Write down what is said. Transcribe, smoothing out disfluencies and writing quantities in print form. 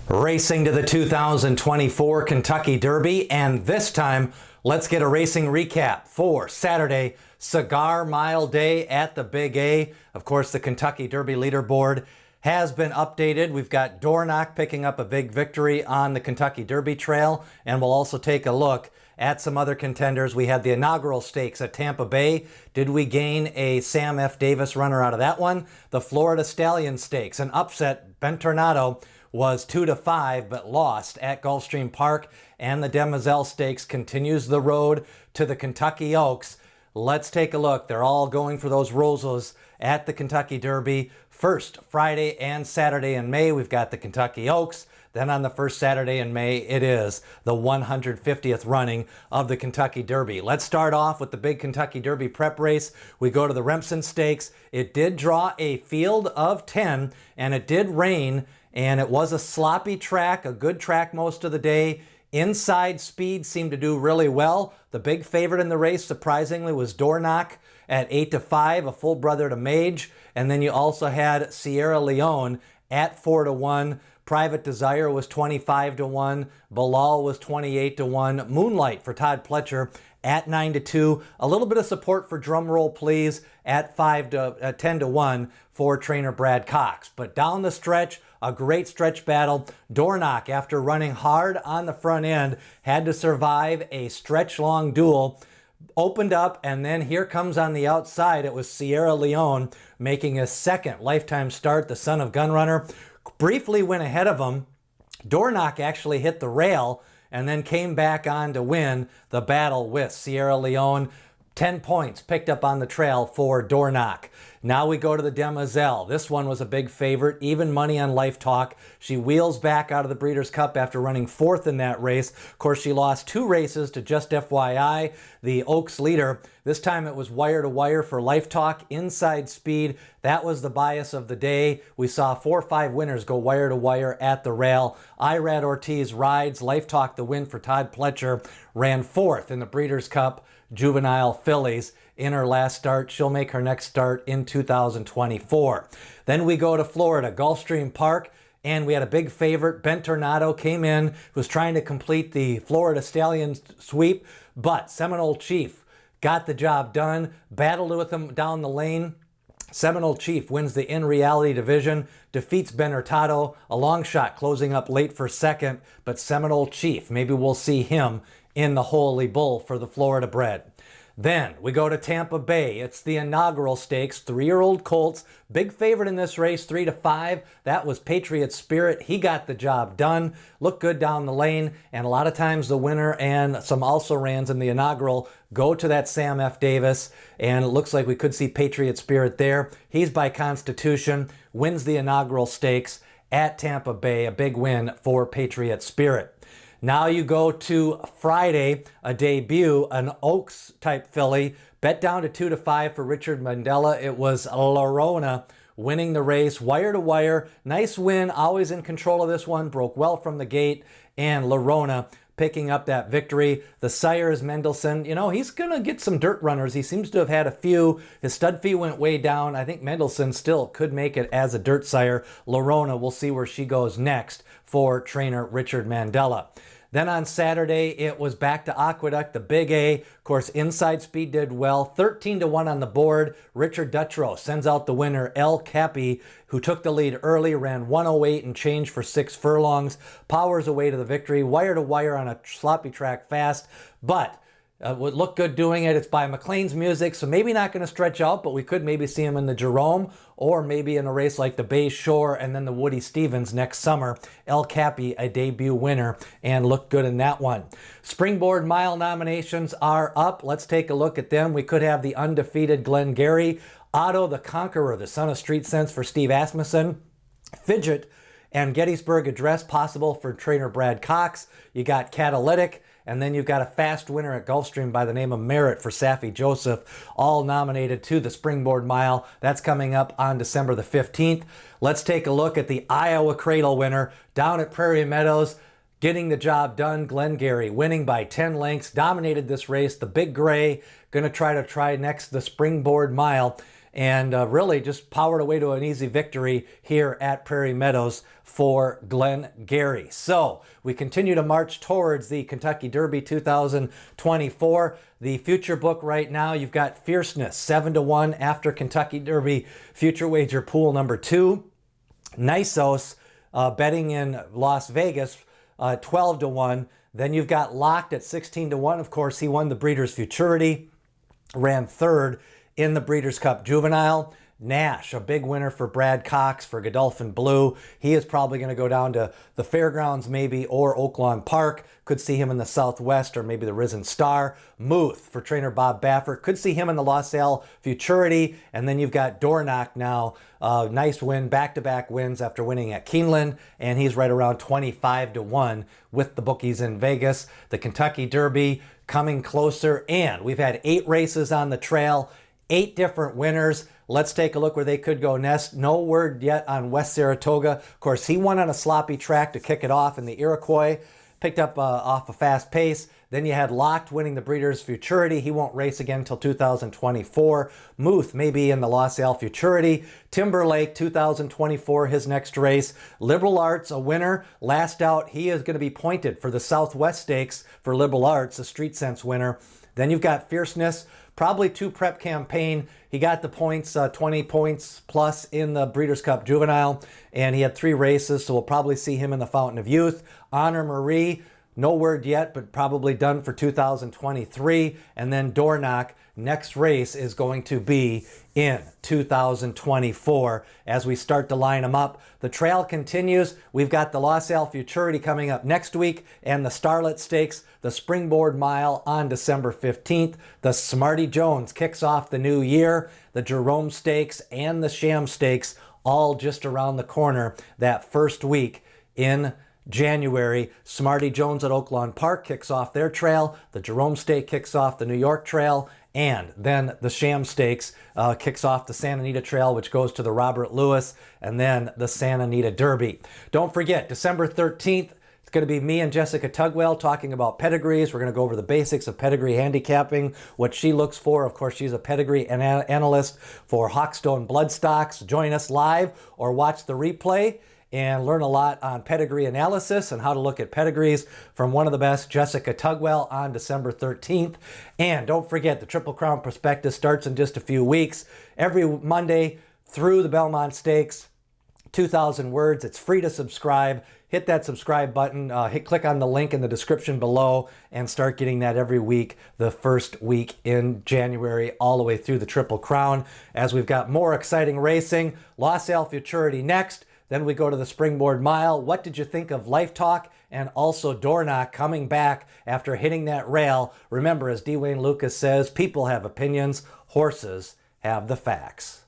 Racing to the 2024 Kentucky Derby, and this time let's get a racing recap for Saturday, Cigar Mile Day at the Big A. Of course, the Kentucky Derby leaderboard has been updated. We've got Dornoch picking up a big victory on the Kentucky Derby Trail, and we'll also take a look at some other contenders. We had the inaugural stakes at Tampa Bay. Did we gain a Sam F. Davis runner out of that one? The Florida Stallion Stakes, an upset. Ben Tornado was 2-5 but lost at Gulfstream Park, and the Demoiselle Stakes continues the road to the Kentucky Oaks. Let's take a look. They're all going for those roses at the Kentucky Derby. First, Friday and Saturday in May, we've got the Kentucky Oaks. Then on the first Saturday in May, it is the 150th running of the Kentucky Derby. Let's start off with the big Kentucky Derby prep race. We go to the Remsen Stakes. It did draw a field of 10, and it did rain, and it was a sloppy track, a good track most of the day. Inside Speed seemed to do really well. The big favorite in the race, surprisingly, was Dornoch at 8-5, a full brother to Mage. And then you also had Sierra Leone at 4-1. Private Desire was 25-1. Bilal was 28-1. Moonlight for Todd Pletcher at 9-2. A little bit of support for Drumroll Please at 10-1 for trainer Brad Cox. But down the stretch, a great stretch battle. Dornoch, after running hard on the front end, had to survive a stretch-long duel. Opened up, and then here comes on the outside. It was Sierra Leone making his second lifetime start, the son of Gunrunner. Briefly went ahead of him. Dornoch actually hit the rail and then came back on to win the battle with Sierra Leone. 10 points picked up on the trail for Dornoch. Now we go to the Demoiselle. This one was a big favorite, even money on Life Talk. She wheels back out of the Breeders' Cup after running fourth in that race. Of course, she lost 2 races to Just FYI, the Oaks leader. This time it was wire to wire for Life Talk. Inside Speed, that was the bias of the day. We saw 4 or 5 winners go wire to wire at the rail. Irad Ortiz rides. Life Talk, the win for Todd Pletcher, ran fourth in the Breeders' Cup Juvenile Fillies in her last start. She'll make her next start in 2024. Then we go to Florida, Gulfstream Park, and we had a big favorite. Ben Tornado came in, was trying to complete the Florida Stallion sweep, but Seminole Chief got the job done, battled with him down the lane. Seminole Chief wins the In Reality division, defeats Ben Hurtado, a long shot closing up late for second, but Seminole Chief, maybe we'll see him in the Holy Bull for the Florida bred. Then we go to Tampa Bay. It's the inaugural stakes, 3-year-old colts. Big favorite in this race, 3-5. That was Patriot Spirit. He got the job done. Looked good down the lane. And a lot of times the winner and some also-rans in the inaugural go to that Sam F. Davis. And it looks like we could see Patriot Spirit there. He's by constitution, wins the inaugural stakes at Tampa Bay. A big win for Patriot Spirit. Now you go to Friday, a debut, an Oaks-type filly, bet down to 2-5 for Richard Mandela. It was Leone winning the race, wire to wire. Nice win, always in control of this one, broke well from the gate, and Leone picking up that victory. The sire is Mendelssohn. You know, he's going to get some dirt runners. He seems to have had a few. His stud fee went way down. I think Mendelssohn still could make it as a dirt sire. Leone, we'll see where she goes next for trainer Richard Mandela. Then on Saturday, it was back to Aqueduct, the Big A. Of course, Inside Speed did well. 13-1 on the board. Richard Dutrow sends out the winner, El Capi, who took the lead early, ran 108 and change for 6 furlongs. Powers away to the victory. Wire to wire on a sloppy track fast, but would look good doing it. It's by McLean's Music, so maybe not going to stretch out, but we could maybe see him in the Jerome or maybe in a race like the Bay Shore and then the Woody Stevens next summer. El Capi, a debut winner, and looked good in that one. Springboard Mile nominations are up. Let's take a look at them. We could have the undefeated Glengarry, Otto the Conqueror, the son of Street Sense for Steve Asmussen, Fidget and Gettysburg Address possible for trainer Brad Cox. You got Catalytic, and then you've got a fast winner at Gulfstream by the name of Merritt for Saffie Joseph, all nominated to the Springboard Mile. That's coming up on December the 15th. Let's take a look at the Iowa Cradle winner down at Prairie Meadows. Getting the job done, Glengarry winning by 10 lengths, dominated this race. The Big Gray going to try next the Springboard Mile. and really just powered away to an easy victory here at Prairie Meadows for Glenn Gary. So we continue to march towards the Kentucky Derby 2024. The future book right now, you've got Fierceness 7-1 after Kentucky Derby future wager pool number 2. Nisos betting in Las Vegas 12-1. Then you've got Locked at 16-1. Of course, he won the Breeders' Futurity, ran third in the Breeders' Cup Juvenile. Nash, a big winner for Brad Cox for Godolphin Blue. He is probably going to go down to the Fairgrounds maybe, or Oaklawn Park. Could see him in the Southwest or maybe the Risen Star. Muth for trainer Bob Baffert. Could see him in the LaSalle Futurity. And then you've got Dornoch now. Nice win, back-to-back wins after winning at Keeneland. And he's right around 25-1 with the bookies in Vegas. The Kentucky Derby coming closer. And we've had 8 races on the trail, 8 different winners. Let's take a look where they could go next. No word yet on West Saratoga. Of course, he won on a sloppy track to kick it off in the Iroquois. Picked up off a fast pace. Then you had Locked winning the Breeders' Futurity. He won't race again until 2024. Muth maybe in the LaSalle Futurity. Timberlake 2024, his next race. Liberal Arts, a winner. Last out, he is going to be pointed for the Southwest Stakes for Liberal Arts, a Street Sense winner. Then you've got Fierceness, probably 2 prep campaign. He got the points, 20 points plus in the Breeders' Cup Juvenile, and he had 3 races, so we'll probably see him in the Fountain of Youth. Honor Marie, no word yet, but probably done for 2023. And then Dornoch, next race is going to be in 2024 as we start to line them up. The trail continues. We've got the LaSalle Futurity coming up next week and the Starlet Stakes, the Springboard Mile on December 15th. The Smarty Jones kicks off the new year. The Jerome Stakes and the Sham Stakes all just around the corner that first week in January. Smarty Jones at Oaklawn Park kicks off their trail. The Jerome Stake kicks off the New York Trail. And then the Sham Stakes kicks off the Santa Anita Trail, which goes to the Robert Lewis, and then the Santa Anita Derby. Don't forget, December 13th, it's going to be me and Jessica Tugwell talking about pedigrees. We're going to go over the basics of pedigree handicapping, what she looks for. Of course, she's a pedigree analyst for Hawkstone Bloodstocks. Join us live or watch the replay and learn a lot on pedigree analysis and how to look at pedigrees from one of the best, Jessica Tugwell, on December 13th. And don't forget, the Triple Crown Prospectus starts in just a few weeks. Every Monday through the Belmont Stakes, 2,000 words. It's free to subscribe. Hit that subscribe button, click on the link in the description below, and start getting that every week, the first week in January, all the way through the Triple Crown, as we've got more exciting racing. LaSalle Futurity next. Then we go to the Springboard Mile. What did you think of Life Talk? And also Dornoch coming back after hitting that rail. Remember, as D. Wayne Lucas says, people have opinions, horses have the facts.